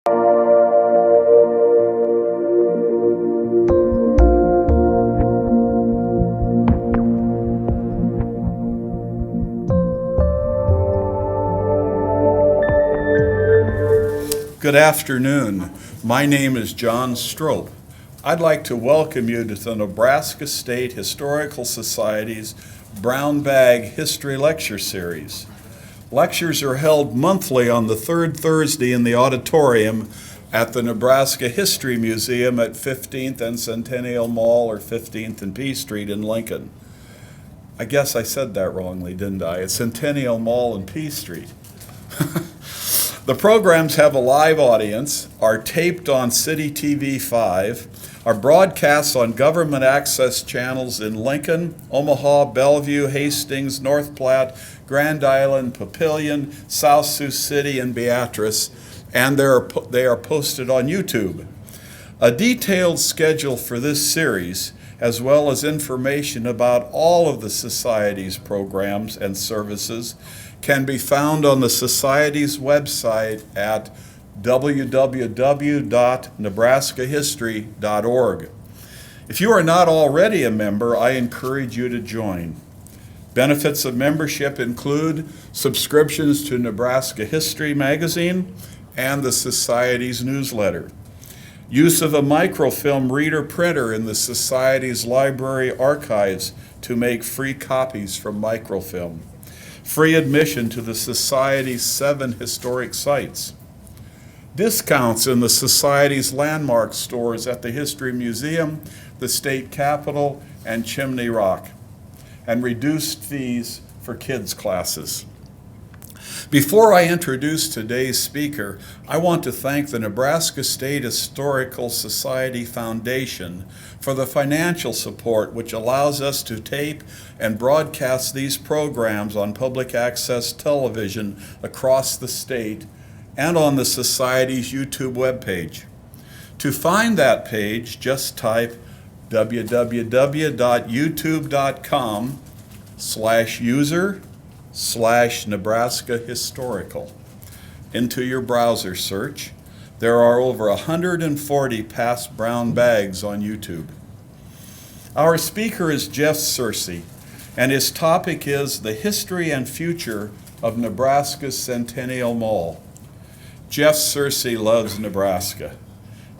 Good afternoon. My name is John Strope. I'd like to welcome you to the Nebraska State Historical Society's Brown Bag History Lecture Series. Lectures are held monthly on the third Thursday in the auditorium at the Nebraska History Museum at 15th and Centennial Mall, or 15th and P Street in Lincoln. I guess I said that wrongly, didn't I? It's Centennial Mall and P Street. The programs have a live audience, are taped on City TV 5, are broadcast on government access channels in Lincoln, Omaha, Bellevue, Hastings, North Platte, Grand Island, Papillion, South Sioux City, and Beatrice, and they are posted on YouTube. A detailed schedule for this series, as well as information about all of the Society's programs and services, can be found on the Society's website at www.nebraskahistory.org. If you are not already a member, I encourage you to join. Benefits of membership include subscriptions to Nebraska History magazine and the Society's newsletter, use of a microfilm reader printer in the Society's library archives to make free copies from microfilm, free admission to the Society's 7 historic sites, discounts in the Society's landmark stores at the History Museum, the State Capitol, and Chimney Rock, and reduced fees for kids' classes. Before I introduce today's speaker, I want to thank the Nebraska State Historical Society Foundation for the financial support which allows us to tape and broadcast these programs on public access television across the state and on the Society's YouTube webpage. To find that page, just type www.youtube.com/user/Nebraska Historical into your browser search. There are over 140 past brown bags on YouTube. Our speaker is Jeff Searcy, and his topic is the history and future of Nebraska's Centennial Mall. Jeff Searcy loves Nebraska,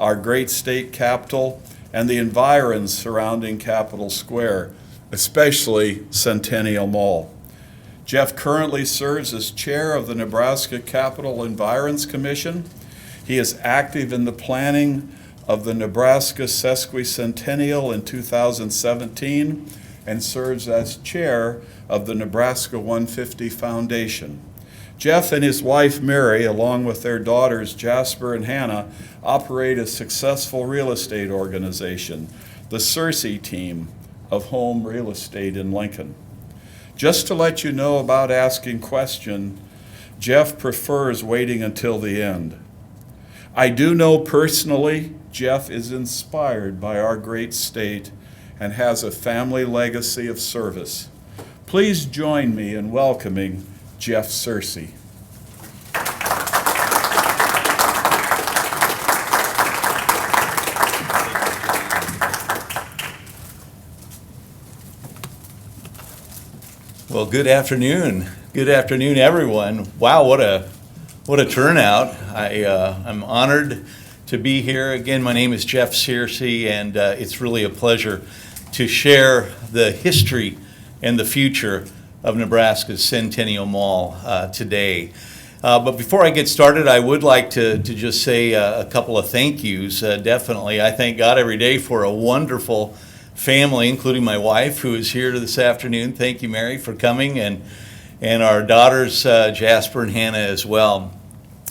our great state capital, and the environs surrounding Capitol Square, especially Centennial Mall. Jeff currently serves as chair of the Nebraska Capital Environs Commission. He is active in the planning of the Nebraska Sesquicentennial in 2017 and serves as chair of the Nebraska 150 Foundation. Jeff and his wife Mary, along with their daughters Jasper and Hannah, operate a successful real estate organization, the Searcy team of home real estate in Lincoln. Just to let you know about asking questions, Jeff prefers waiting until the end. I do know personally Jeff is inspired by our great state and has a family legacy of service. Please join me in welcoming Jeff Searcy. Well, good afternoon. Good afternoon, everyone. Wow, what a turnout. I'm honored to be here. Again, my name is Jeff Searcy, and it's really a pleasure to share the history and the future of Nebraska's Centennial Mall today. But before I get started, I would like to just say a couple of thank yous. Definitely, I thank God every day for a wonderful family, including my wife, who is here this afternoon. Thank you, Mary, for coming, and our daughters, Jasper and Hannah, as well.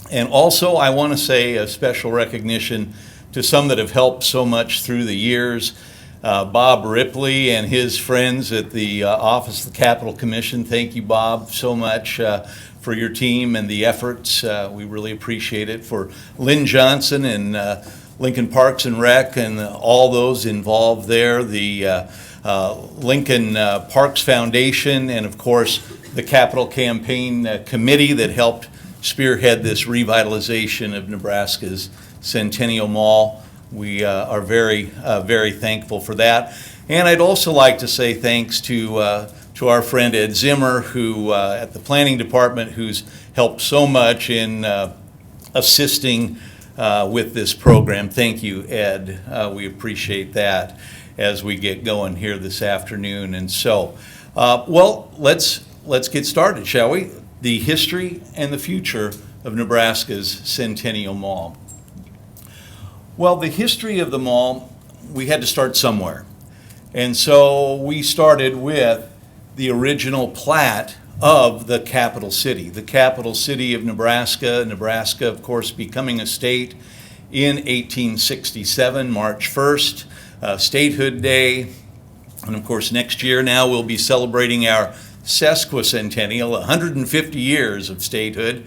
And also, I want to say a special recognition to some that have helped so much through the years. Bob Ripley and his friends at the Office of the Capital Commission. Thank you, Bob, so much for your team and the efforts. We really appreciate it. For Lynn Johnson and Lincoln Parks and Rec and all those involved there, the Lincoln Parks Foundation, and of course the Capital Campaign Committee that helped spearhead this revitalization of Nebraska's Centennial Mall. We are very thankful for that. And I'd also like to say thanks to our friend Ed Zimmer, who at the planning department, who's helped so much in assisting with this program. Thank you, Ed. We appreciate that as we get going here this afternoon. And so, well, let's get started, shall we? The history and the future of Nebraska's Centennial Mall. Well, the history of the mall, we had to start somewhere. And so we started with the original plat of the capital city of Nebraska. Nebraska, of course, becoming a state in 1867, March 1st, Statehood Day. And of course, next year now we'll be celebrating our sesquicentennial, 150 years of statehood.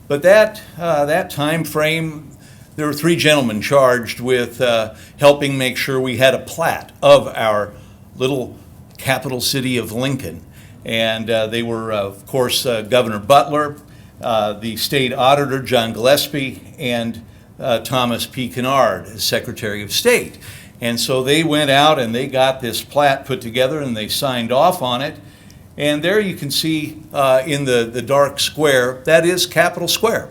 But that time frame, there were three gentlemen charged with helping make sure we had a plat of our little capital city of Lincoln. And they were, of course, Governor Butler, the state auditor, John Gillespie, and Thomas P. Kennard, as Secretary of State. And so they went out and they got this plat put together and they signed off on it. And there you can see in the dark square, that is Capitol Square.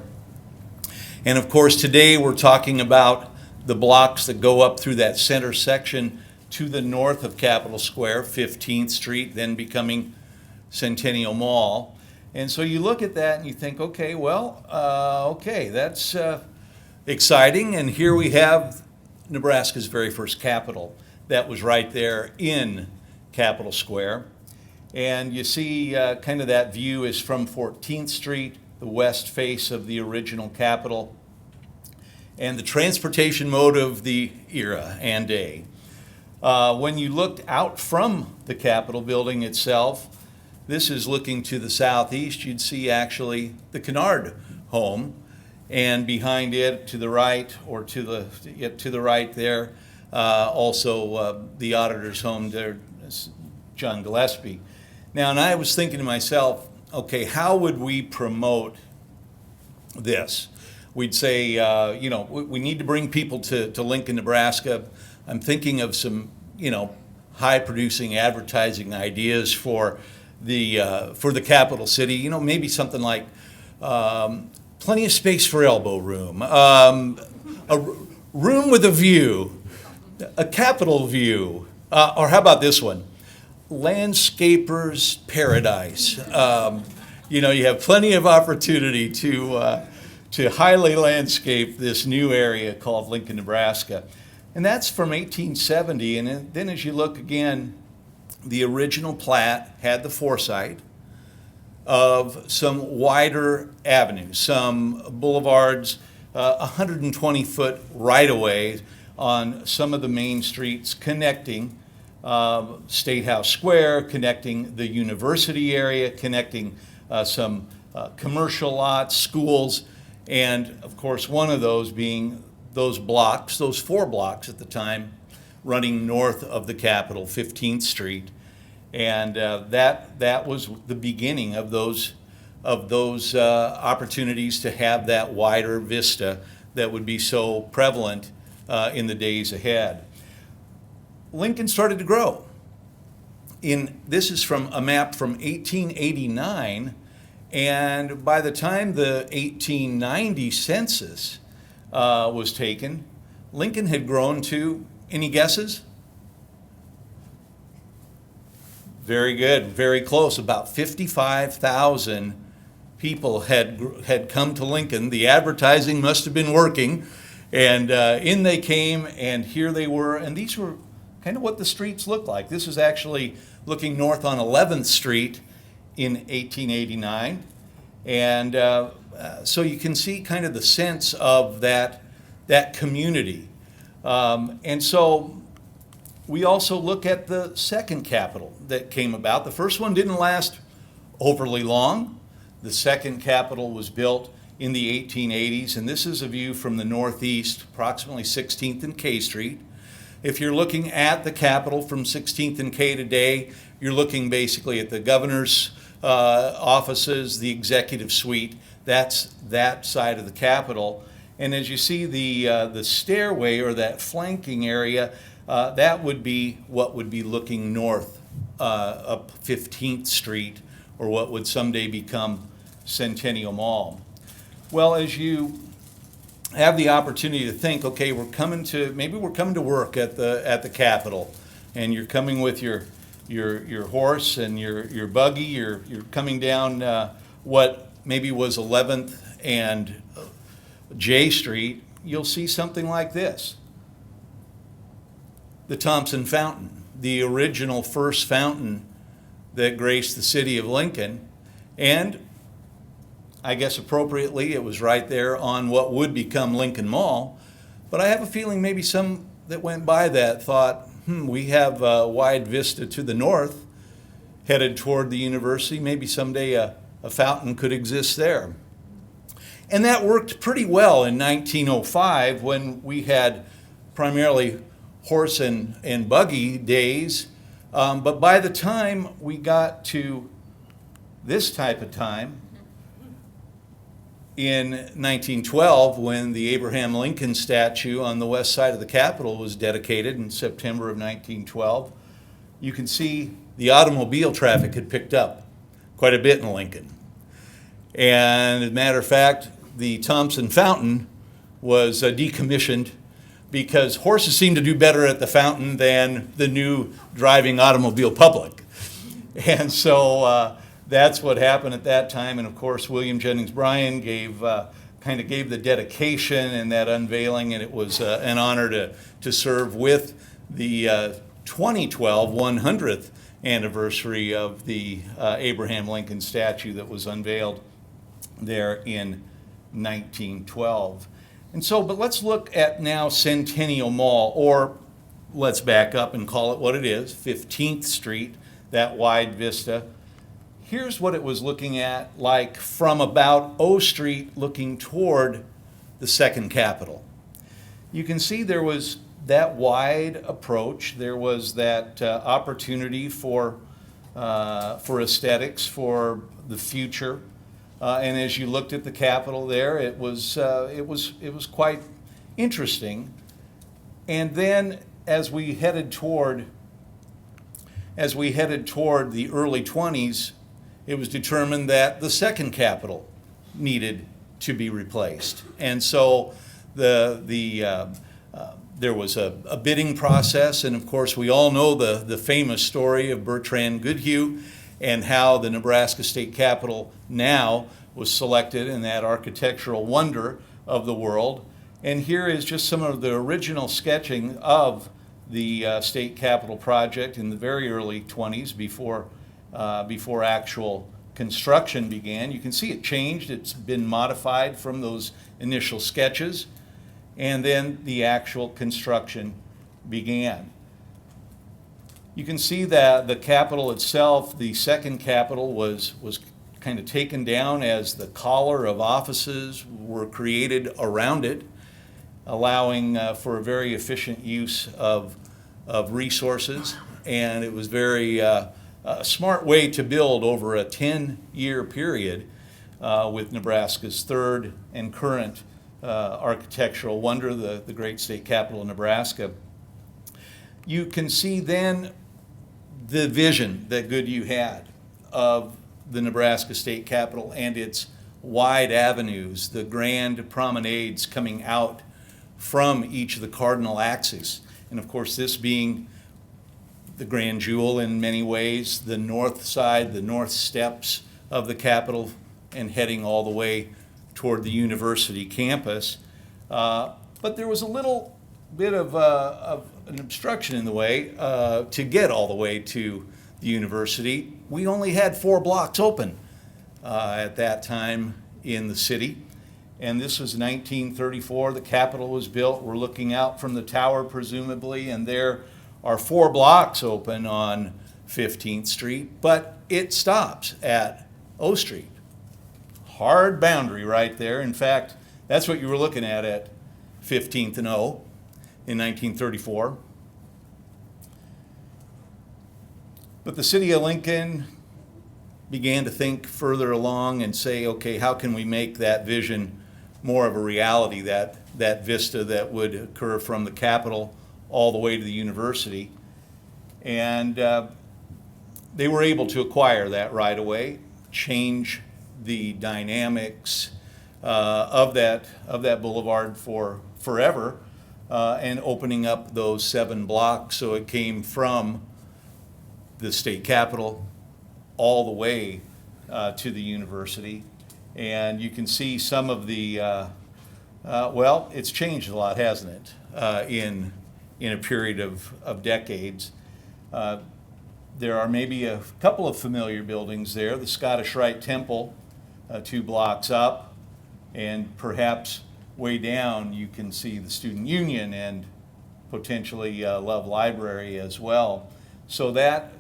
And of course, today we're talking about the blocks that go up through that center section to the north of Capitol Square, 15th Street, then becoming Centennial Mall. And so you look at that and you think, okay, well, okay, that's exciting. And here we have Nebraska's very first Capitol that was right there in Capitol Square. And you see kind of that view is from 14th Street, the west face of the original Capitol, and the transportation mode of the era and day. When you looked out from the Capitol building itself, this is looking to the southeast, you'd see actually the Kennard home, and behind it to the right, or to the right there, also the auditor's home there, John Gillespie. Now, and I was thinking to myself, okay, how would we promote this? We'd say, we need to bring people to Lincoln, Nebraska. I'm thinking of some, high-producing advertising ideas for the capital city. Maybe something like plenty of space for elbow room, a room with a view, a Capitol view, or how about this one? Landscaper's paradise. You have plenty of opportunity to highly landscape this new area called Lincoln, Nebraska. And that's from 1870. And then as you look again, the original plat had the foresight of some wider avenues, some boulevards, 120-foot right-of-way on some of the main streets connecting State House Square, connecting the university area, connecting some commercial lots, schools, and of course one of those being those blocks, those 4 blocks at the time, running north of the Capitol, 15th Street. And that was the beginning of those opportunities to have that wider vista that would be so prevalent in the days ahead. Lincoln started to grow. This is from a map from 1889, and by the time the 1890 census was taken, Lincoln had grown to, any guesses? Very good, very close. About 55,000 people had come to Lincoln. The advertising must have been working, and in they came, and here they were, and these were kind of what the streets looked like. This is actually looking north on 11th Street in 1889. And so you can see kind of the sense of that community. And so we also look at the second Capitol that came about. The first one didn't last overly long. The second Capitol was built in the 1880s, and this is a view from the northeast, approximately 16th and K Street. If you're looking at the Capitol from 16th and K today, you're looking basically at the governor's offices, the executive suite. That's that side of the Capitol. And as you see the stairway or that flanking area, that would be what would be looking north up 15th Street, or what would someday become Centennial Mall. Well, as you have the opportunity to think, okay, maybe we're coming to work at the Capitol, and you're coming with your horse and your buggy, you're coming down what maybe was 11th and J Street, you'll see something like this. The Thompson Fountain, the original first fountain that graced the city of Lincoln, and I guess appropriately it was right there on what would become Lincoln Mall. But I have a feeling maybe some that went by that thought, we have a wide vista to the north headed toward the university. Maybe someday a fountain could exist there. And that worked pretty well in 1905 when we had primarily horse and buggy days. But by the time we got to this type of time, in 1912, when the Abraham Lincoln statue on the west side of the Capitol was dedicated in September of 1912, you can see the automobile traffic had picked up quite a bit in Lincoln. And as a matter of fact, the Thompson Fountain was decommissioned because horses seemed to do better at the fountain than the new driving automobile public. And so that's what happened at that time. And of course, William Jennings Bryan gave the dedication and that unveiling, and it was an honor to serve with the 2012 100th anniversary of the Abraham Lincoln statue that was unveiled there in 1912. And so, but let's look at now Centennial Mall, or let's back up and call it what it is, 15th Street, that wide vista. Here's what it was looking at like from about O Street looking toward the second Capitol. You can see there was that wide approach. There was that opportunity for aesthetics, for the future. And as you looked at the Capitol there, it was quite interesting. And then as we headed toward the early 20s, it was determined that the second Capitol needed to be replaced. And so there was a bidding process, and of course we all know the famous story of Bertrand Goodhue and how the Nebraska State Capitol now was selected in that architectural wonder of the world. And here is just some of the original sketching of the State Capitol project in the very early 20s before actual construction began. You can see it changed. It's been modified from those initial sketches, and then the actual construction began. You can see that the Capitol itself, the second Capitol, was kind of taken down as the collar of offices were created around it, allowing for a very efficient use of resources. And it was very a smart way to build over a 10-year period with Nebraska's third and current architectural wonder, the great state capital of Nebraska. You can see then the vision that Goodhue had of the Nebraska State Capitol and its wide avenues, the grand promenades coming out from each of the cardinal axes. And of course, this being the grand jewel in many ways, the north side, the north steps of the Capitol, and heading all the way toward the university campus. But there was a little bit of an obstruction in the way to get all the way to the university. We only had 4 blocks open at that time in the city. And this was 1934. The Capitol was built. We're looking out from the tower, presumably, and there are 4 blocks open on 15th Street, but it stops at O Street. Hard boundary right there. In fact, that's what you were looking at 15th and O in 1934. But the city of Lincoln began to think further along and say, okay, how can we make that vision more of a reality, that vista that would occur from the Capitol all the way to the university. And they were able to acquire that right away, change the dynamics of that boulevard for forever, and opening up those 7 blocks so it came from the state capitol all the way to the university. And you can see some of the, well, it's changed a lot, hasn't it, in a period of decades. There are maybe a couple of familiar buildings there. The Scottish Rite Temple, 2 blocks up, and perhaps way down you can see the Student Union and potentially Love Library as well. So that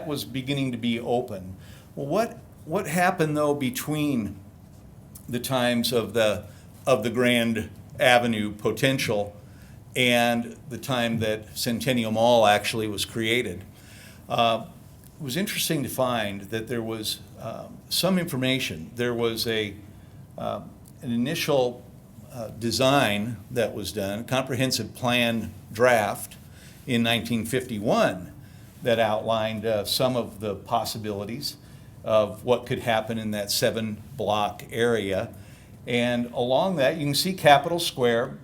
was beginning to be open. Well, what happened though between the times of the Grand Avenue potential and the time that Centennial Mall actually was created? It was interesting to find that there was some information. There was an initial design that was done, a comprehensive plan draft in 1951 that outlined some of the possibilities of what could happen in that 7-block area. And along that, you can see Capitol Square.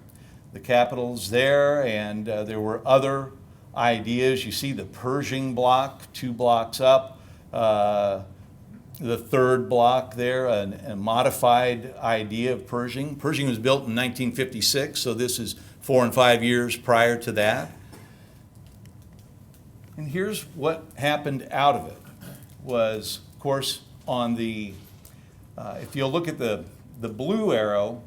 The Capitol's there, and there were other ideas. You see the Pershing block, 2 blocks up. The 3rd block there, a modified idea of Pershing. Pershing was built in 1956, so this is 4 and 5 years prior to that. And here's what happened out of it was, of course, on the, if you'll look at the blue arrow,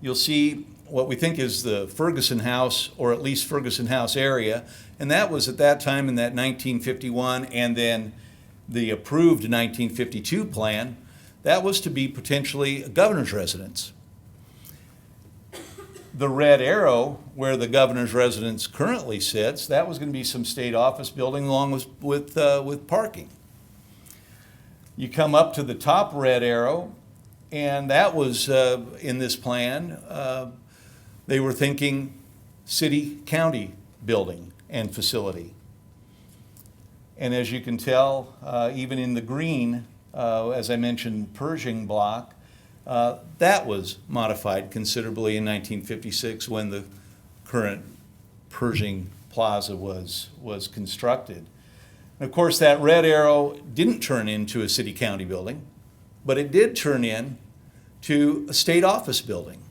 you'll see what we think is the Ferguson House, or at least Ferguson House area, and that was at that time in that 1951 and then the approved 1952 plan. That was to be potentially a governor's residence. The red arrow, where the governor's residence currently sits, that was going to be some state office building along with parking. You come up to the top red arrow, and that was in this plan. They were thinking city-county building and facility. And as you can tell, even in the green, as I mentioned, Pershing block, that was modified considerably in 1956 when the current Pershing Plaza was constructed. And of course, that red arrow didn't turn into a city-county building, but it did turn into a state office building.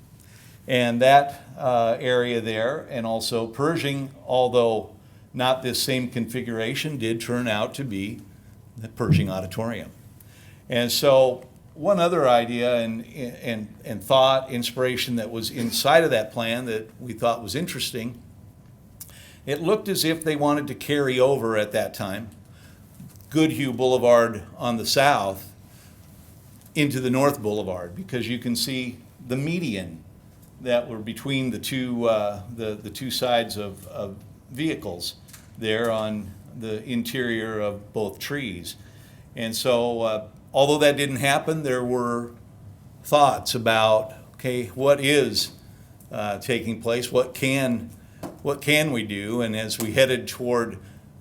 And that area there, and also Pershing, although not this same configuration, did turn out to be the Pershing Auditorium. And so one other idea and thought, inspiration that was inside of that plan that we thought was interesting, it looked as if they wanted to carry over at that time Goodhue Boulevard on the south into the North Boulevard, because you can see the median that were between the two sides of vehicles there on the interior of both trees. And so although that didn't happen, there were thoughts about, okay, what is taking place? What can we do? And as we headed toward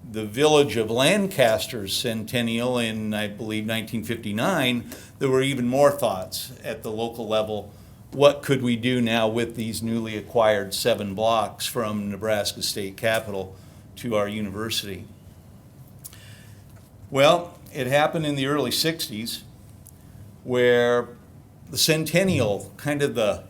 the village of Lancaster's Centennial in, I believe, 1959, there were even more thoughts at the local level. What could we do now with these newly acquired 7 blocks from Nebraska State Capitol to our university? Well, it happened in the early 60s where the Centennial, kind of the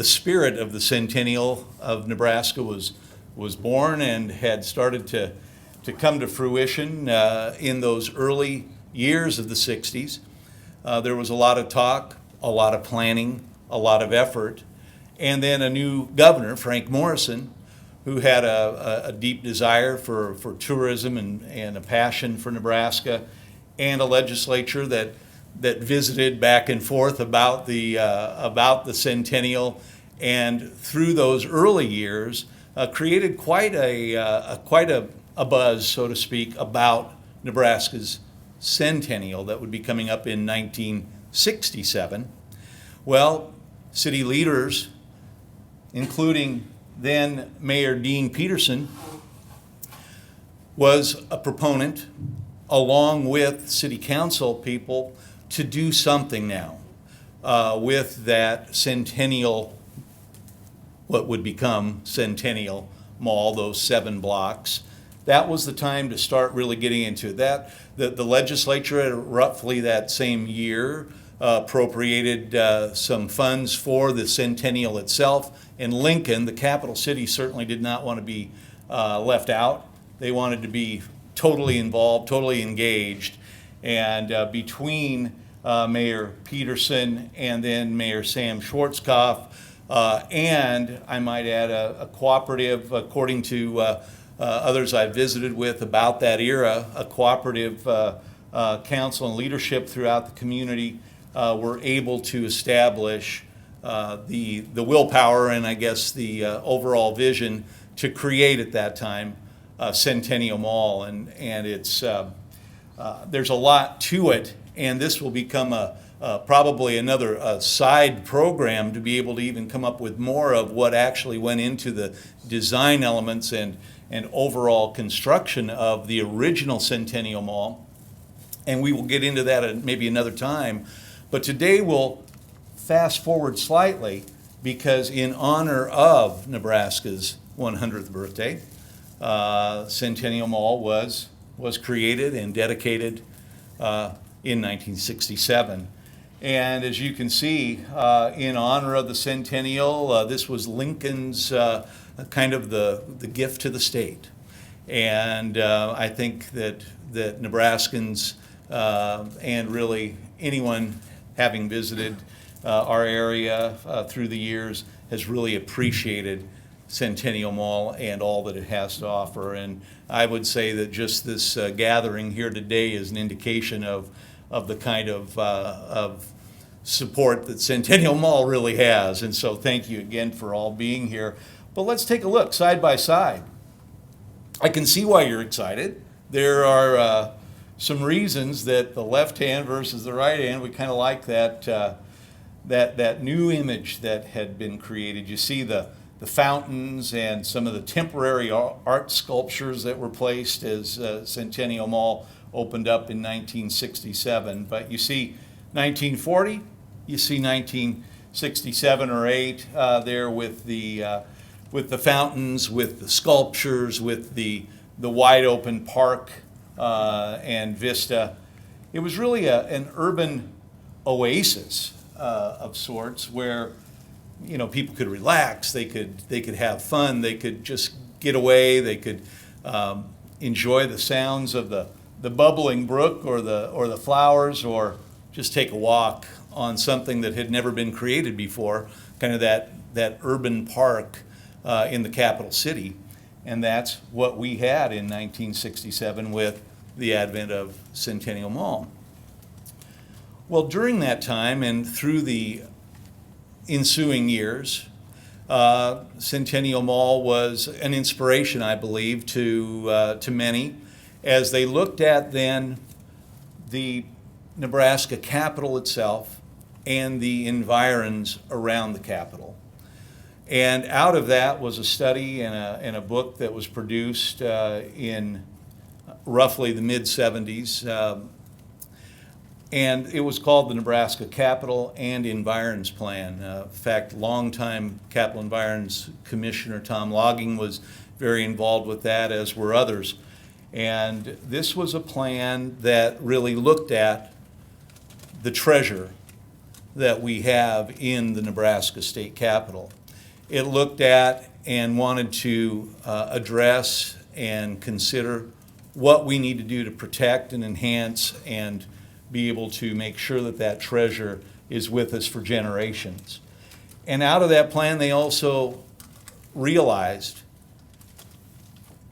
spirit of the Centennial of Nebraska was born and had started to come to fruition in those early years of the 60s. There was a lot of talk, a lot of planning, a lot of effort, and then a new governor, Frank Morrison, who had a deep desire for tourism and a passion for Nebraska, and a legislature that visited back and forth about the Centennial, and through those early years created quite a buzz, so to speak, about Nebraska's Centennial that would be coming up in 1967. Well, city leaders, including then Mayor Dean Peterson, was a proponent, along with city council people, to do something now with that Centennial, what would become Centennial Mall, those 7 blocks. That was the time to start really getting into it. The legislature at roughly that same year appropriated some funds for the Centennial itself, and Lincoln, the capital city, certainly did not want to be left out. They wanted to be totally involved, totally engaged, and between Mayor Peterson and then Mayor Sam Schwarzkopf, and I might add a cooperative, according to others I've visited with about that era, a cooperative council and leadership throughout the community were able to establish the willpower and I guess the overall vision to create at that time Centennial Mall, and it's there's a lot to it, and this will become probably another side program to be able to even come up with more of what actually went into the design elements and overall construction of the original Centennial Mall, and we will get into that at maybe another time. But today we'll fast forward slightly, because in honor of Nebraska's 100th birthday, Centennial Mall was created and dedicated in 1967. And as you can see, in honor of the Centennial, this was Lincoln's kind of the gift to the state. And I think that Nebraskans and really anyone having visited our area through the years has really appreciated Centennial Mall and all that it has to offer. And I would say that just this gathering here today is an indication of the kind of support that Centennial Mall really has. And so thank you again for all being here. But let's take a look side by side. I can see why you're excited. There are some reasons that the left hand versus the right hand, we kind of like that new image that had been created. You see the fountains and some of the temporary art sculptures that were placed as Centennial Mall opened up in 1967. But you see 1940, you see 1967 or 8 there with the fountains, with the sculptures, with the wide open park and vista. It was really an urban oasis of sorts, where people could relax, they could have fun, they could just get away, they could enjoy the sounds of the bubbling brook or the flowers, or just take a walk on something that had never been created before, kind of that urban park in the capital city. And that's what we had in 1967 with the advent of Centennial Mall. Well, during that time and through the ensuing years, Centennial Mall was an inspiration, I believe, to many, as they looked at then the Nebraska Capital itself and the environs around the Capitol. And out of that was a study and a book that was produced in roughly the mid-70s. And it was called the Nebraska Capital and Environs Plan. In fact, longtime Capital Environs Commissioner Tom Logging was very involved with that, as were others. And this was a plan that really looked at the treasure that we have in the Nebraska State Capitol. It looked at and wanted to address and consider what we need to do to protect and enhance and be able to make sure that that treasure is with us for generations. And out of that plan, they also realized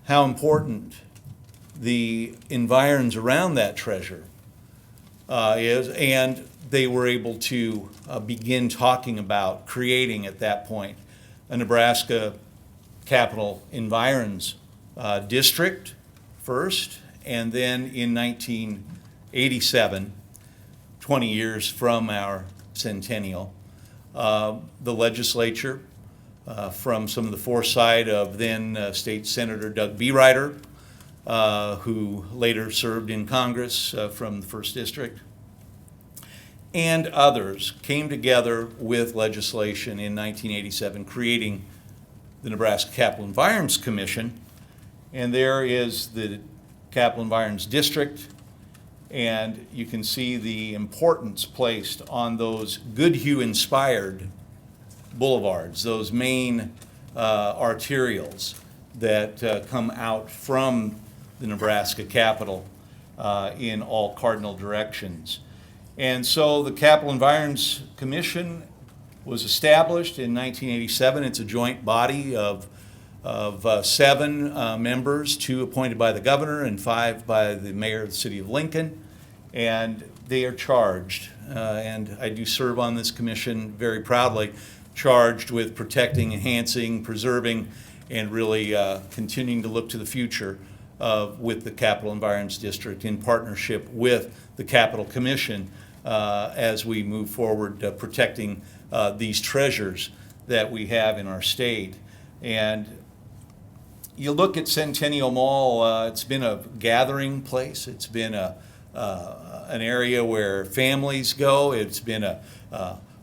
how important the environs around that treasure is, and they were able to begin talking about creating at that point a Nebraska Capital Environs District first, And then in 1987, 20 years from our centennial, the legislature, from some of the foresight of then State Senator Doug Beereiter, who later served in Congress from the 1st District, and others came together with legislation in 1987 creating the Nebraska Capital Environs Commission. And there is the Capital Environs District, and you can see the importance placed on those Goodhue-inspired boulevards, those main arterials that come out from the Nebraska Capital in all cardinal directions. And so the Capital Environs Commission was established in 1987. It's a joint body of 7 members, 2 appointed by the governor and 5 by the mayor of the city of Lincoln. And they are charged, and I do serve on this commission very proudly, charged with protecting, enhancing, preserving, and really continuing to look to the future with the Capital Environs District in partnership with the Capital Commission as we move forward protecting these treasures that we have in our state. And you look at Centennial Mall, it's been a gathering place. It's been an area where families go. It's been a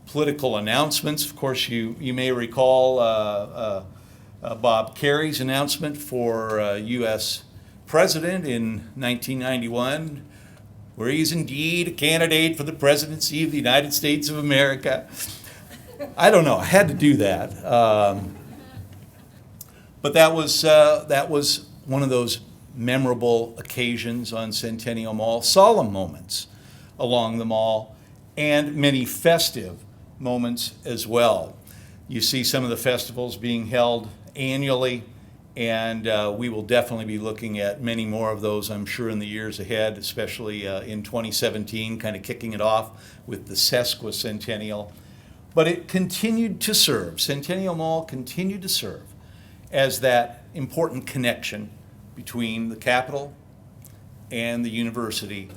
political announcements. Of course, you may recall Bob Kerry's announcement for U.S. President in 1991, where he's indeed a candidate for the presidency of the United States of America. I don't know, I had to do that. But that was one of those memorable occasions on Centennial Mall, solemn moments along the mall, and many festive moments as well. You see some of the festivals being held annually, and we will definitely be looking at many more of those, I'm sure, in the years ahead, especially in 2017, kind of kicking it off with the Sesquicentennial. But it continued to serve, Centennial Mall continued to serve as that important connection between the Capitol and the university,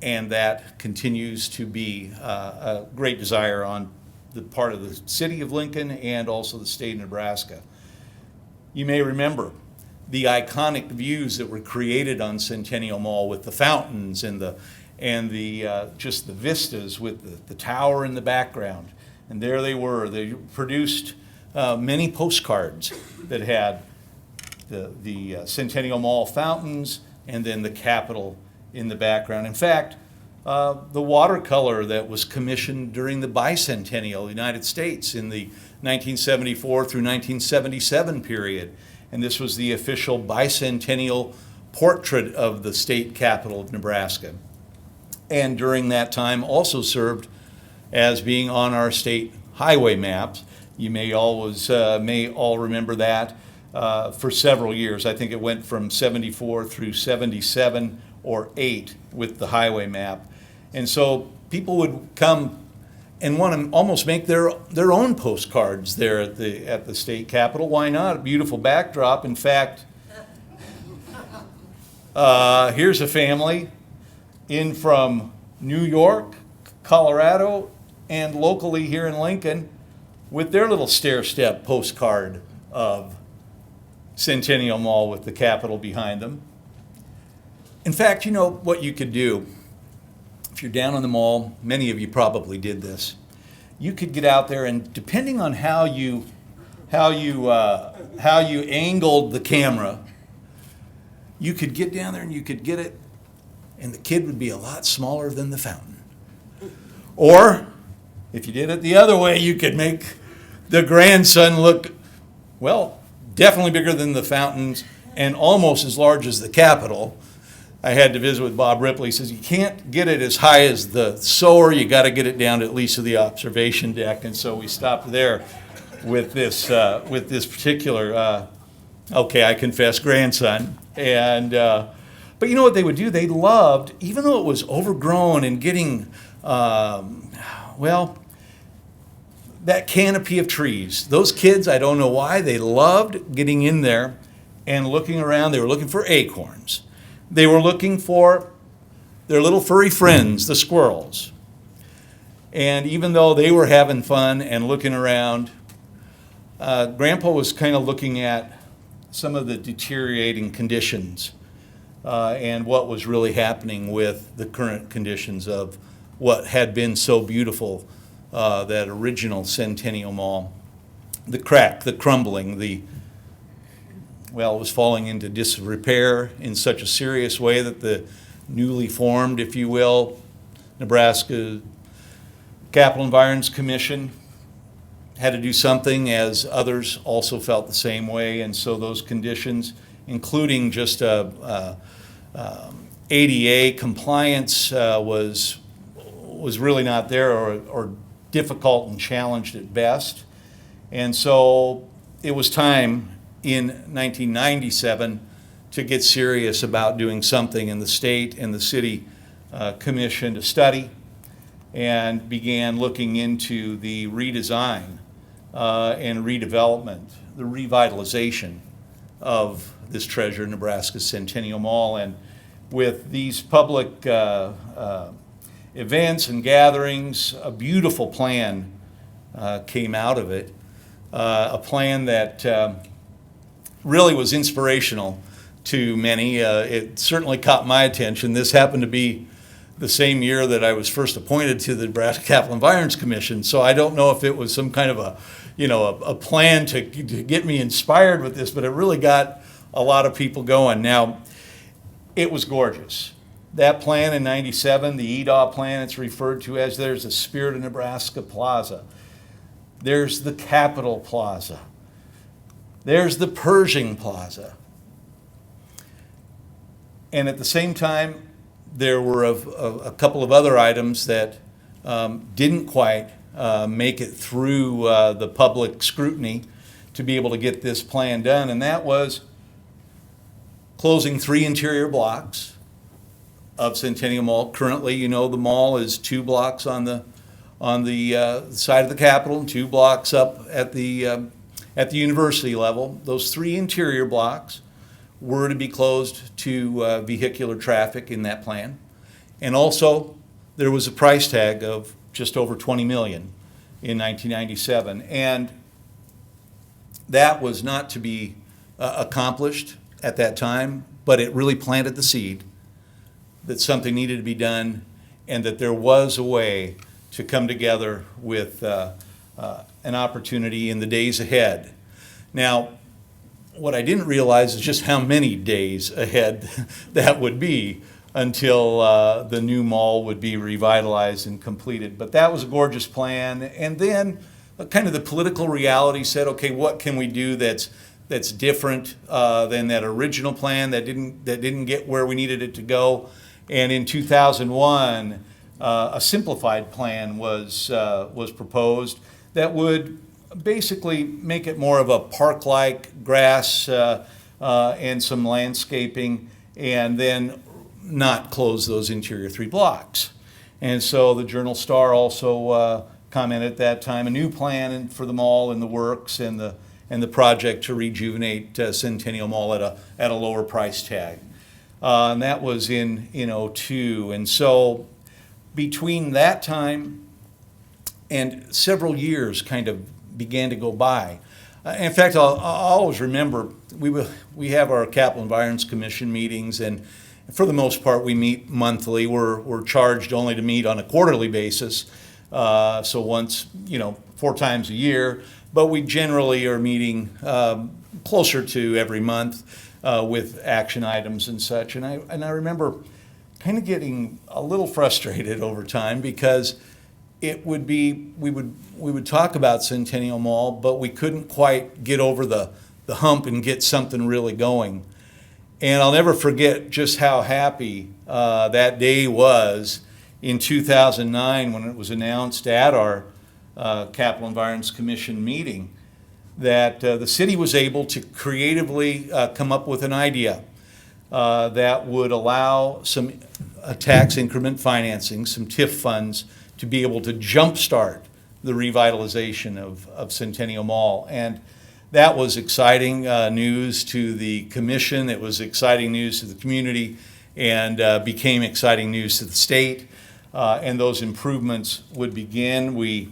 and that continues to be a great desire on the part of the city of Lincoln and also the state of Nebraska. You may remember the iconic views that were created on Centennial Mall with the fountains and the just the vistas with the tower in the background. And there they were. They produced many postcards that had the Centennial Mall fountains and then the Capitol in the background. In fact, the watercolor that was commissioned during the bicentennial United States in the 1974 through 1977 period, and this was the official bicentennial portrait of the state capital of Nebraska. And during that time also served as being on our state highway maps. You may all remember that for several years. I think it went from 74 through 77 or 8 with the highway map. And so people would come and want to almost make their own postcards there at the state capitol. Why not? A beautiful backdrop. In fact, here's a family in from New York, Colorado, and locally here in Lincoln with their little stair-step postcard of Centennial Mall with the Capitol behind them. In fact, you know what you could do? If you're down on the mall, many of you probably did this. You could get out there, and depending on how you angled the camera, you could get down there and you could get it, and the kid would be a lot smaller than the fountain. Or if you did it the other way, you could make the grandson look, well, definitely bigger than the fountains and almost as large as the Capitol. I had to visit with Bob Ripley. He says, you can't get it as high as the sower, you got to get it down to at least to the observation deck. And so we stopped there with this particular, okay, I confess, grandson. And but you know what they would do? They loved, even though it was overgrown and getting, well, that canopy of trees. Those kids, I don't know why, they loved getting in there and looking around. They were looking for acorns. They were looking for their little furry friends, the squirrels. And even though they were having fun and looking around, Grandpa was kind of looking at some of the deteriorating conditions and what was really happening with the current conditions of what had been so beautiful, that original Centennial Mall. The crack, the crumbling, it was falling into disrepair in such a serious way that the newly formed, if you will, Nebraska Capital Environments Commission had to do something, as others also felt the same way. And so those conditions, including just ADA compliance, was really not there, or difficult and challenged at best. And so it was time in 1997 to get serious about doing something, and the state and the city commissioned a study and began looking into the redesign and redevelopment, the revitalization of this treasure, Nebraska Centennial Mall. And with these public events and gatherings, a beautiful plan came out of it, a plan that really was inspirational to many. It certainly caught my attention. This happened to be the same year that I was first appointed to the Nebraska Capital Environments Commission, so I don't know if it was some kind of a plan to get me inspired with this, but it really got a lot of people going. Now, it was gorgeous. That plan in '97, the EDAW plan, it's referred to as, there's the Spirit of Nebraska Plaza. There's the Capitol Plaza. There's the Pershing Plaza. And at the same time, there were a couple of other items that didn't quite make it through the public scrutiny to be able to get this plan done, and that was closing 3 interior blocks of Centennial Mall. Currently, the mall is 2 blocks on the side of the Capitol and 2 blocks up at the university level. Those 3 interior blocks were to be closed to vehicular traffic in that plan. And also, there was a price tag of just over $20 million in 1997. And that was not to be accomplished at that time, but it really planted the seed that something needed to be done, and that there was a way to come together with an opportunity in the days ahead. Now, what I didn't realize is just how many days ahead that would be until the new mall would be revitalized and completed. But that was a gorgeous plan. And then kind of the political reality said, okay, what can we do that's different than that original plan that didn't get where we needed it to go? And in 2001, a simplified plan was proposed that would basically make it more of a park-like, grass and some landscaping, and then not close those interior 3 blocks. And so the Journal-Star also commented at that time, a new plan for the mall in the works, and the project to rejuvenate Centennial Mall at a lower price tag. And that was in '02. And so between that time and several years kind of began to go by. In fact, I'll always remember we have our Capital Environments Commission meetings, and for the most part we meet monthly. We're charged only to meet on a quarterly basis, so once 4 times a year. But we generally are meeting closer to every month with action items and such. And I remember kind of getting a little frustrated over time, because it would be we would talk about Centennial Mall, but we couldn't quite get over the hump and get something really going. And I'll never forget just how happy that day was in 2009 when it was announced at our Capital Environments Commission meeting that the city was able to creatively come up with an idea that would allow some tax increment financing, some TIF funds, to be able to jumpstart the revitalization of Centennial Mall. And that was exciting news to the commission. It was exciting news to the community. and became exciting news to the state. And those improvements would begin. We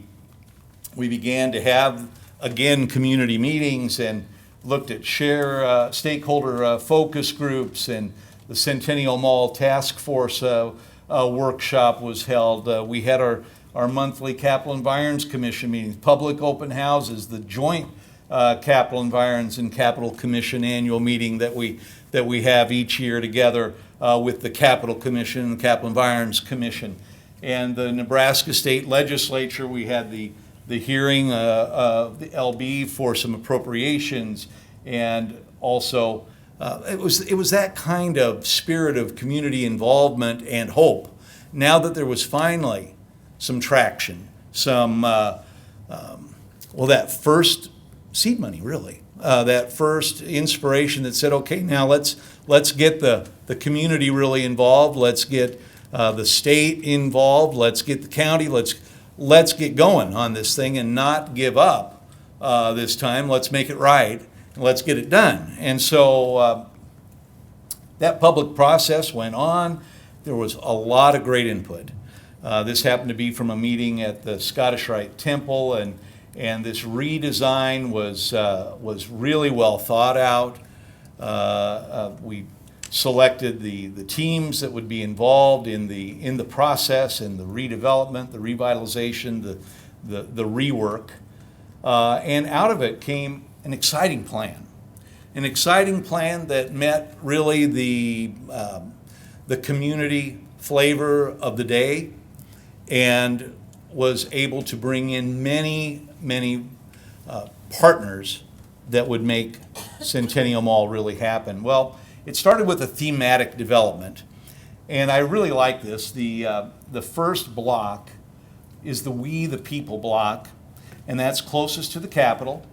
began to have, again, community meetings and looked at stakeholder focus groups, and the Centennial Mall Task Force workshop was held. We had our monthly Capital Environs Commission meetings, public open houses, the joint Capital Environs and Capital Commission annual meeting that we have each year together with the Capital Commission and the Capital Environs Commission. And the Nebraska State Legislature, we had the hearing of the LB for some appropriations, and also it was that kind of spirit of community involvement and hope. Now that there was finally some traction, that first seed money, really, that first inspiration that said, okay, now let's get the community really involved. Let's get the state involved. Let's get the county. Let's get going on this thing and not give up this time. Let's make it right. And let's get it done. And so that public process went on. There was a lot of great input. This happened to be from a meeting at the Scottish Rite Temple, and this redesign was really well thought out. We selected the teams that would be involved in the process and the redevelopment, the revitalization, the rework, and out of it came an exciting plan that met really the community flavor of the day, and was able to bring in many partners that would make Centennial Mall really happen. Well, it started with a thematic development, and I really like this. The first block is the We the People block, and that's closest to the Capitol.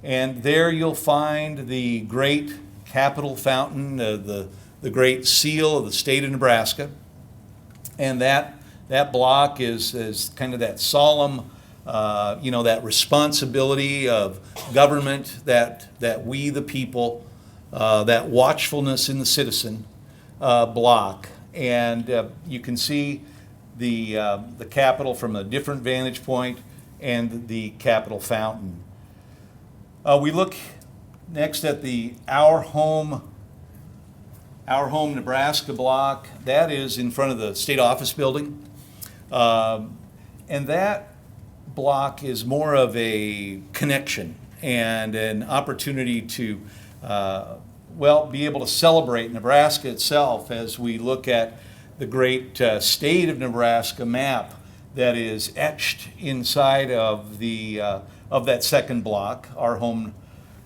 And there you'll find the great Capitol fountain, the great seal of the state of Nebraska. And that block is kind of that solemn, that responsibility of government, that we the people, that watchfulness in the citizen block. And you can see the Capitol from a different vantage point, and the Capitol fountain. We look next at the Our Home Nebraska block. That is in front of the state office building. And that block is more of a connection and an opportunity to, be able to celebrate Nebraska itself as we look at the great state of Nebraska map that is etched inside of that second block, Our Home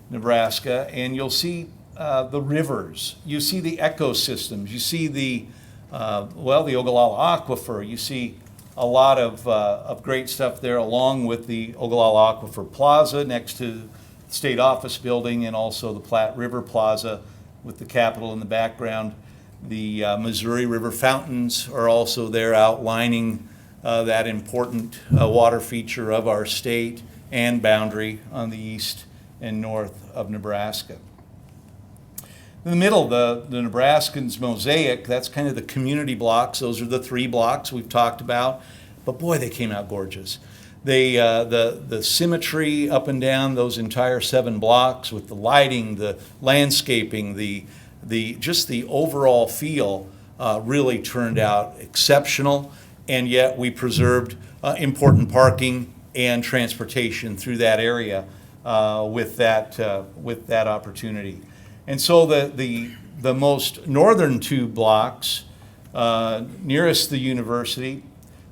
Nebraska. And you'll see the rivers, you see the ecosystems, you see the Ogallala Aquifer, you see a lot of great stuff there, along with the Ogallala Aquifer Plaza next to the State Office Building, and also the Platte River Plaza with the Capitol in the background. The Missouri River fountains are also there, outlining that important water feature of our state and boundary on the east and north of Nebraska. In the middle, the Nebraskans mosaic, that's kind of the community blocks. Those are the 3 blocks we've talked about. But boy, they came out gorgeous. The symmetry up and down those entire 7 blocks, with the lighting, the landscaping, just the overall feel really turned out exceptional. And yet we preserved important parking and transportation through that area with that opportunity. And so the most northern 2 blocks nearest the university,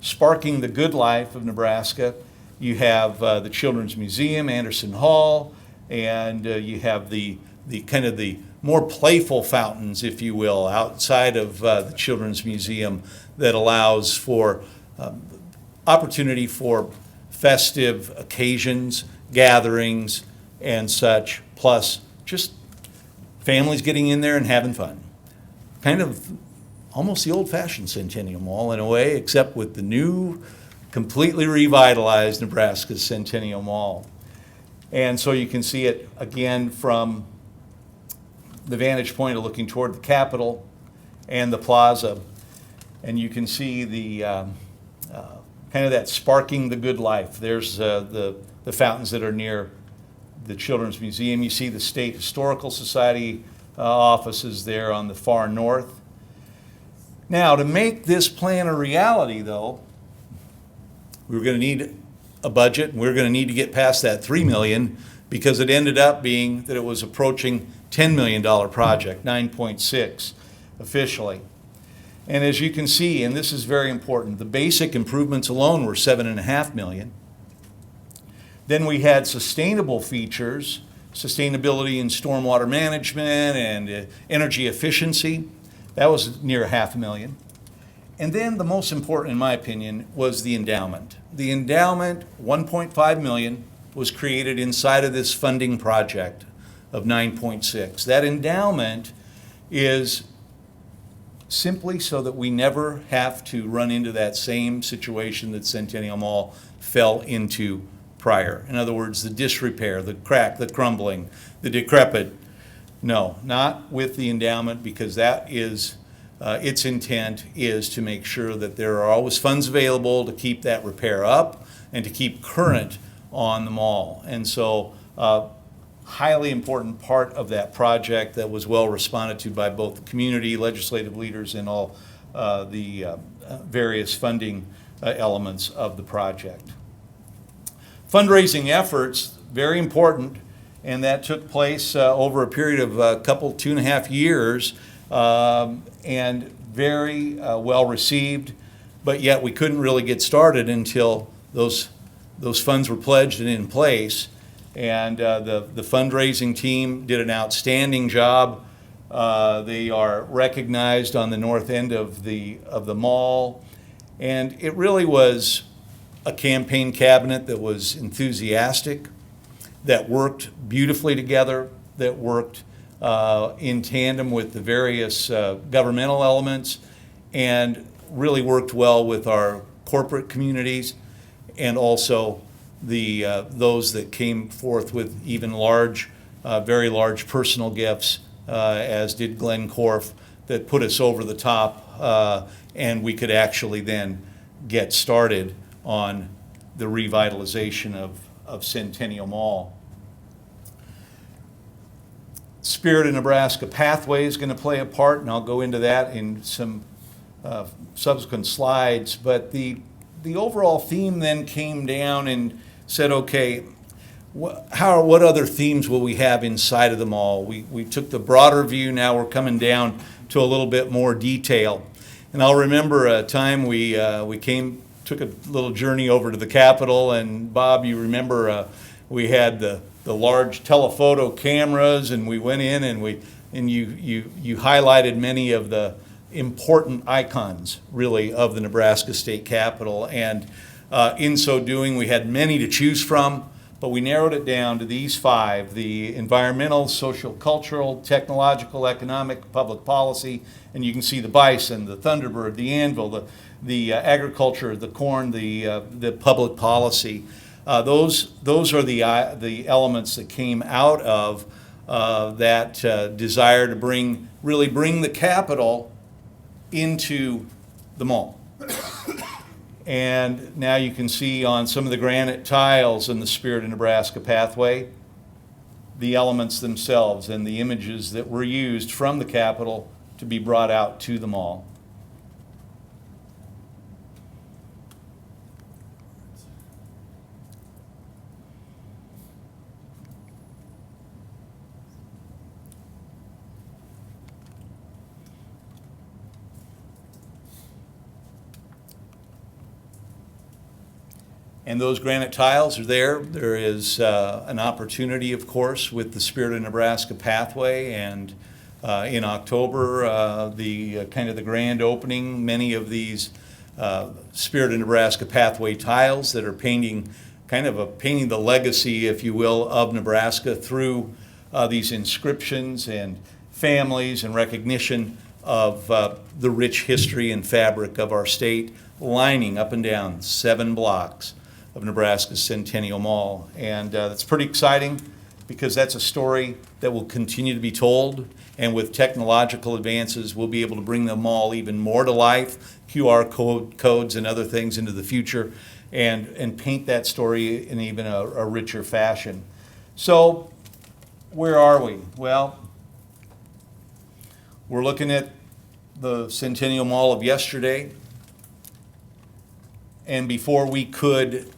sparking the good life of Nebraska, you have the Children's Museum, Anderson Hall, and you have the kind of the more playful fountains, if you will, outside of the Children's Museum, that allows for opportunity for festive occasions, gatherings, and such, plus just families getting in there and having fun. Kind of almost the old-fashioned Centennial Mall in a way, except with the new, completely revitalized Nebraska Centennial Mall. And so you can see it again from the vantage point of looking toward the Capitol, and the plaza. And you can see the kind of that sparking the good life. There's the fountains that are near the Children's Museum. You see the State Historical Society offices there on the far north. Now, to make this plan a reality, though, we were going to need a budget, and we were going to need to get past that $3 million, because it ended up being that it was approaching $10 million project, 9.6 officially. And as you can see, and this is very important, the basic improvements alone were $7.5 million. Then we had sustainable features, sustainability in stormwater management and energy efficiency. That was near $500,000. And then the most important, in my opinion, was the endowment. The endowment, $1.5 million, was created inside of this funding project of 9.6. That endowment is simply so that we never have to run into that same situation that Centennial Mall fell into prior. In other words, the disrepair, the crack, the crumbling, the decrepit. No, not with the endowment, because that is, its intent is to make sure that there are always funds available to keep that repair up and to keep current on the mall. And so, highly important part of that project that was well responded to by both the community, legislative leaders, and all the various funding elements of the project. Fundraising efforts, very important, and that took place over a period of a couple, 2.5 years, and very well received, but yet we couldn't really get started until those funds were pledged and in place. And the fundraising team did an outstanding job. They are recognized on the north end of the mall, and it really was a campaign cabinet that was enthusiastic, that worked beautifully together, that worked in tandem with the various governmental elements, and really worked well with our corporate communities, and also those that came forth with even large, very large personal gifts, as did Glenn Korff, that put us over the top, and we could actually then get started on the revitalization of Centennial Mall. Spirit of Nebraska Pathway is going to play a part, and I'll go into that in some subsequent slides. But the overall theme then came down and said, okay, what other themes will we have inside of the mall? We took the broader view. Now we're coming down to a little bit more detail. And I'll remember a time we took a little journey over to the Capitol, and Bob, you remember we had the large telephoto cameras, and we went in and you highlighted many of the important icons, really, of the Nebraska State Capitol. And in so doing, we had many to choose from, but we narrowed it down to these 5: the environmental, social, cultural, technological, economic, public policy. And you can see the bison, the Thunderbird, the anvil, the agriculture, the corn, the public policy. Those are the elements that came out of that desire to really bring the Capitol into the mall. And now you can see on some of the granite tiles in the Spirit of Nebraska Pathway, the elements themselves and the images that were used from the Capitol to be brought out to the mall. And those granite tiles are there. There is an opportunity, of course, with the Spirit of Nebraska Pathway, and in October, the kind of the grand opening. Many of these Spirit of Nebraska Pathway tiles that are painting the legacy, if you will, of Nebraska through these inscriptions and families and recognition of the rich history and fabric of our state, lining up and down 7 blocks of Nebraska Centennial Mall. And that's pretty exciting, because that's a story that will continue to be told. And with technological advances, we'll be able to bring the mall even more to life, QR codes and other things into the future, and paint that story in even a richer fashion. So where are we? Well, we're looking at the Centennial Mall of yesterday. And before we could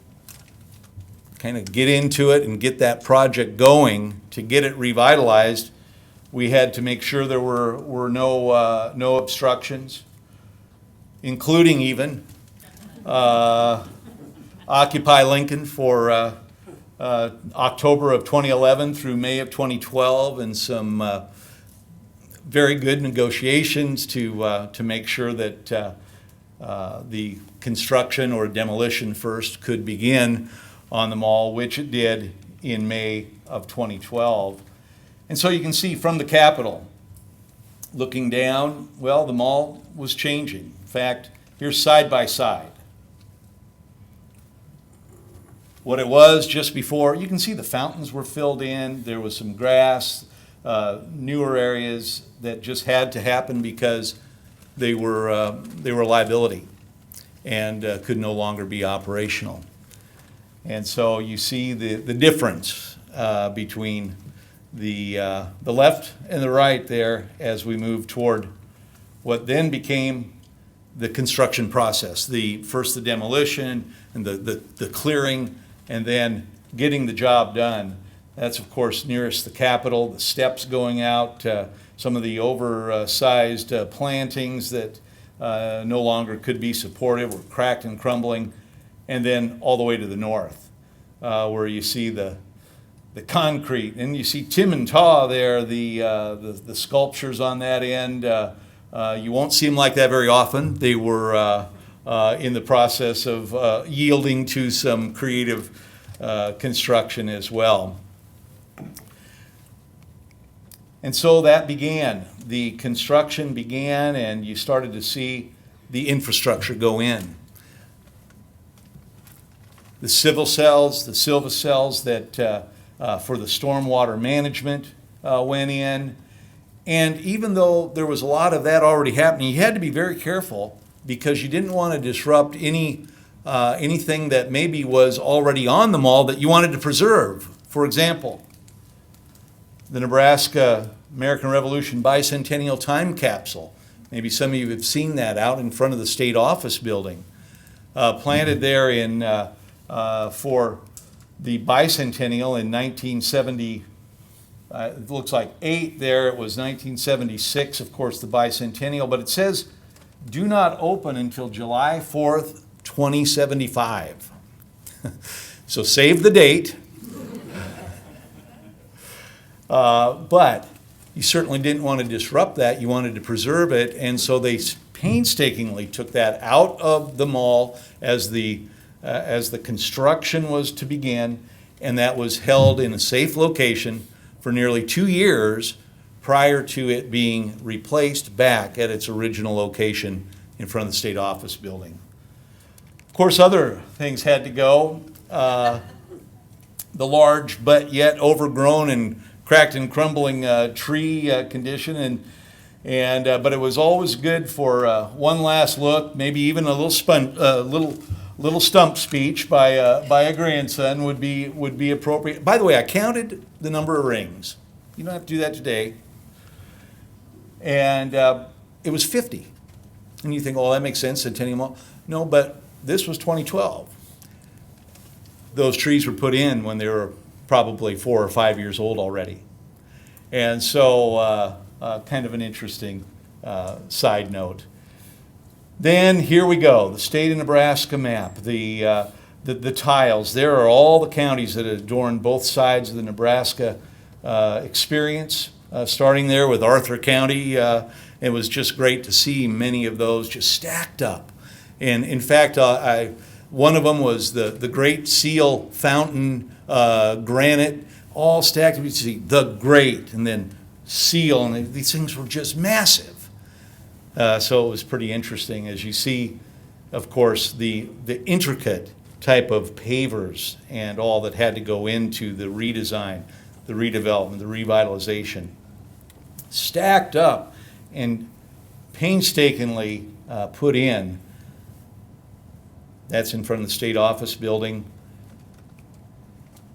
kind of get into it and get that project going to get it revitalized, we had to make sure there were no obstructions, including even Occupy Lincoln for October of 2011 through May of 2012, and some very good negotiations to make sure that the construction or demolition first could begin on the mall, which it did in May of 2012. And so you can see from the Capitol, looking down, well, the mall was changing. In fact, here's side by side what it was just before. You can see the fountains were filled in. There was some grass, newer areas that just had to happen because they were a liability and could no longer be operational. And so you see the difference between the left and the right there as we move toward what then became the construction process. First the demolition and the clearing, and then getting the job done. That's of course nearest the Capitol, the steps going out, some of the oversized plantings that no longer could be supported, were cracked and crumbling, and then all the way to the north, where you see the concrete, and you see Tim and Taw there, the sculptures on that end. You won't see them like that very often. They were in the process of yielding to some creative construction as well. And so that began. The construction began, and you started to see the infrastructure go in. The civil cells, the Silva cells that for the stormwater management went in. And even though there was a lot of that already happening, you had to be very careful because you didn't want to disrupt anything that maybe was already on the mall that you wanted to preserve. For example, the Nebraska American Revolution Bicentennial Time Capsule. Maybe some of you have seen that out in front of the state office building. Planted there for the bicentennial in 1970, it looks like 8 there. It was 1976, of course, the bicentennial. But it says, do not open until July 4th, 2075. So save the date. But you certainly didn't want to disrupt that. You wanted to preserve it. And so they painstakingly took that out of the mall as the construction was to begin. And that was held in a safe location for nearly 2 years prior to it being replaced back at its original location in front of the state office building. Of course, other things had to go. The large but yet overgrown and cracked and crumbling tree condition, but it was always good for one last look. Maybe even a little stump speech by a grandson would be appropriate. By the way, I counted the number of rings. You don't have to do that today. And it was 50. And you think, oh, that makes sense, Centennial Mall. No, but this was 2012. Those trees were put in when they were probably 4 or 5 years old already. And so kind of an interesting side note. Then here we go, the state of Nebraska map, the tiles. There are all the counties that adorn both sides of the Nebraska experience, starting there with Arthur County. It was just great to see many of those just stacked up. And in fact, one of them was the Great Seal Fountain granite, all stacked. You see the Great and then Seal, and these things were just massive. So it was pretty interesting as you see, of course, the intricate type of pavers and all that had to go into the redesign. redevelopment, the revitalization, stacked up and painstakingly put in. That's in front of the state office building.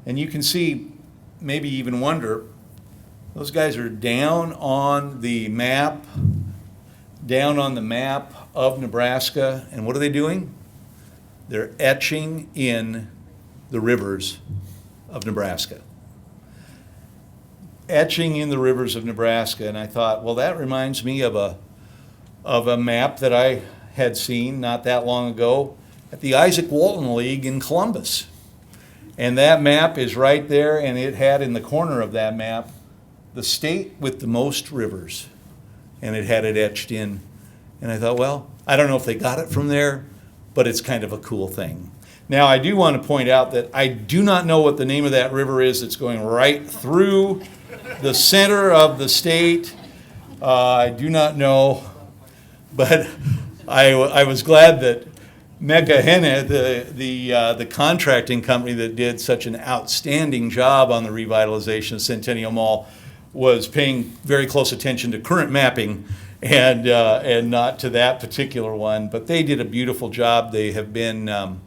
And you can see, maybe even wonder, those guys are down on the map of Nebraska. And what are they doing? They're etching in the rivers of Nebraska. Etching in the rivers of Nebraska. And I thought, well, that reminds me of a map that I had seen not that long ago at the Isaac Walton League in Columbus. And that map is right there, and it had in the corner of that map the state with the most rivers. And it had it etched in. And I thought, well, I don't know if they got it from there, but it's kind of a cool thing. Now, I do want to point out that I do not know what the name of that river is that's going right through the center of the state. I do not know, but I was glad that Mecca Henne, the contracting company that did such an outstanding job on the revitalization of Centennial Mall, was paying very close attention to current mapping and not to that particular one. But they did a beautiful job. They have been.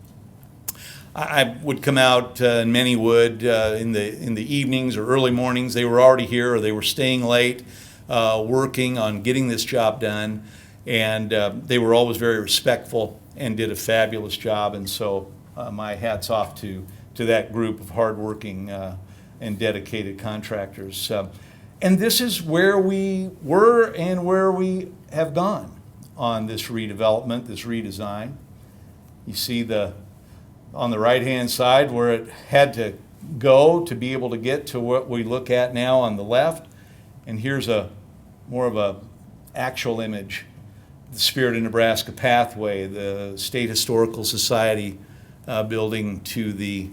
I would come out, and many would, in the evenings or early mornings. They were already here, or they were staying late, working on getting this job done, and they were always very respectful and did a fabulous job. And so my hat's off to that group of hardworking and dedicated contractors. And this is where we were and where we have gone on this redevelopment, this redesign. You see on the right-hand side where it had to go to be able to get to what we look at now on the left. And here's more of a actual image. The Spirit of Nebraska pathway, the State Historical Society building to the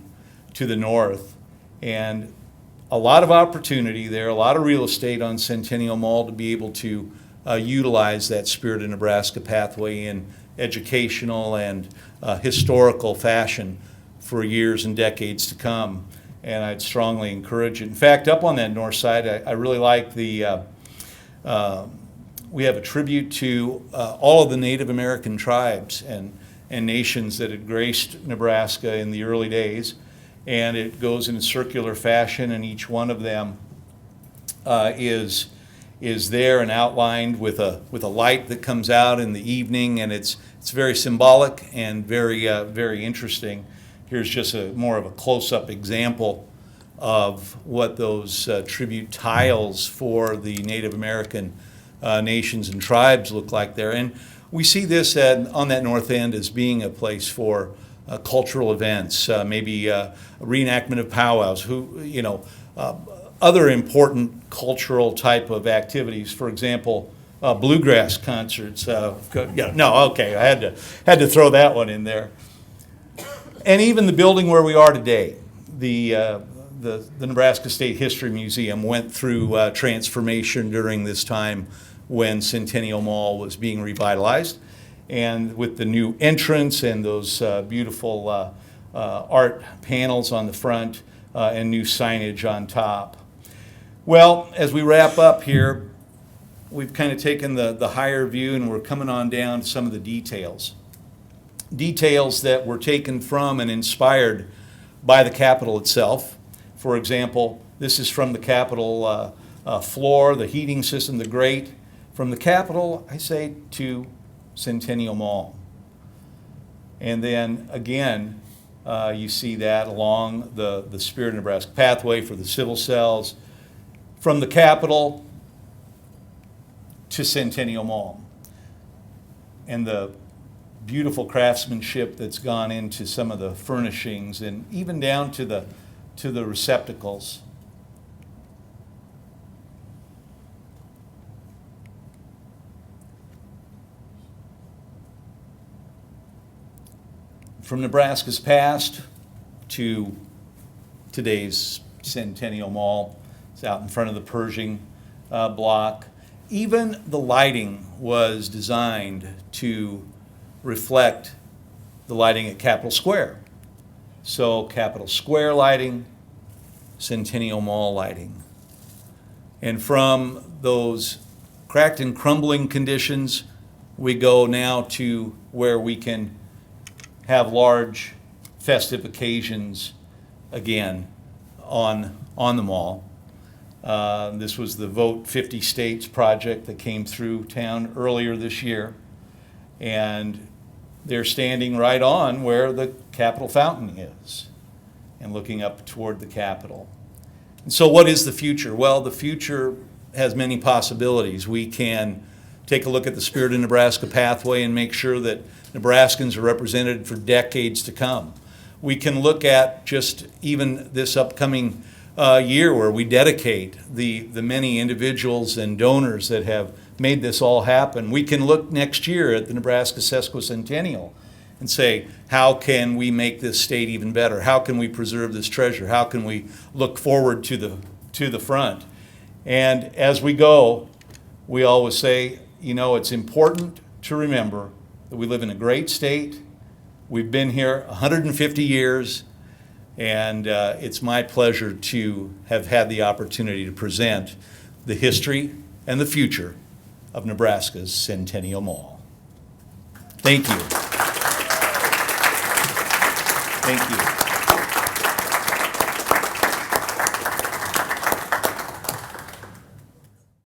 north. And a lot of opportunity there, a lot of real estate on Centennial Mall to be able to utilize that Spirit of Nebraska pathway in educational and historical fashion for years and decades to come. And I'd strongly encourage it. In fact, up on that north side, I really like we have a tribute to all of the Native American tribes and nations that had graced Nebraska in the early days. And it goes in a circular fashion, and each one of them is there and outlined with a light that comes out in the evening, and it's very symbolic and very interesting. Here's just more of a close-up example of what those tribute tiles for the Native American nations and tribes look like there. And we see this on that north end as being a place for cultural events, maybe a reenactment of powwows, other important cultural type of activities. For example, bluegrass concerts. I had to throw that one in there. And even the building where we are today, the Nebraska State History Museum went through transformation during this time when Centennial Mall was being revitalized. And with the new entrance and those beautiful art panels on the front and new signage on top. Well, as we wrap up here, we've kind of taken the higher view and we're coming on down to some of the details. Details that were taken from and inspired by the Capitol itself. For example, this is from the Capitol floor, the heating system, the grate. From the Capitol, I say, to Centennial Mall. And then again, you see that along the Spirit of Nebraska pathway for the civil cells, from the Capitol to Centennial Mall. And the beautiful craftsmanship that's gone into some of the furnishings and even down to the receptacles. From Nebraska's past to today's Centennial Mall. It's out in front of the Pershing block. Even the lighting was designed to reflect the lighting at Capitol Square. So Capitol Square lighting, Centennial Mall lighting. And from those cracked and crumbling conditions, we go now to where we can have large festive occasions again on the mall. This was the Vote 50 States project that came through town earlier this year. And they're standing right on where the Capitol fountain is and looking up toward the Capitol. And so what is the future? Well, the future has many possibilities. We can take a look at the Spirit of Nebraska pathway and make sure that Nebraskans are represented for decades to come. We can look at just even this upcoming year where we dedicate the many individuals and donors that have made this all happen. We can look next year at the Nebraska Centennial and say, how can we make this state even better? How can we preserve this treasure? How can we look forward to the front? And as we go, we always say, you know, it's important to remember that we live in a great state. We've been here 150 years, and it's my pleasure to have had the opportunity to present the history and the future of Nebraska's Centennial Mall. Thank you. Thank you.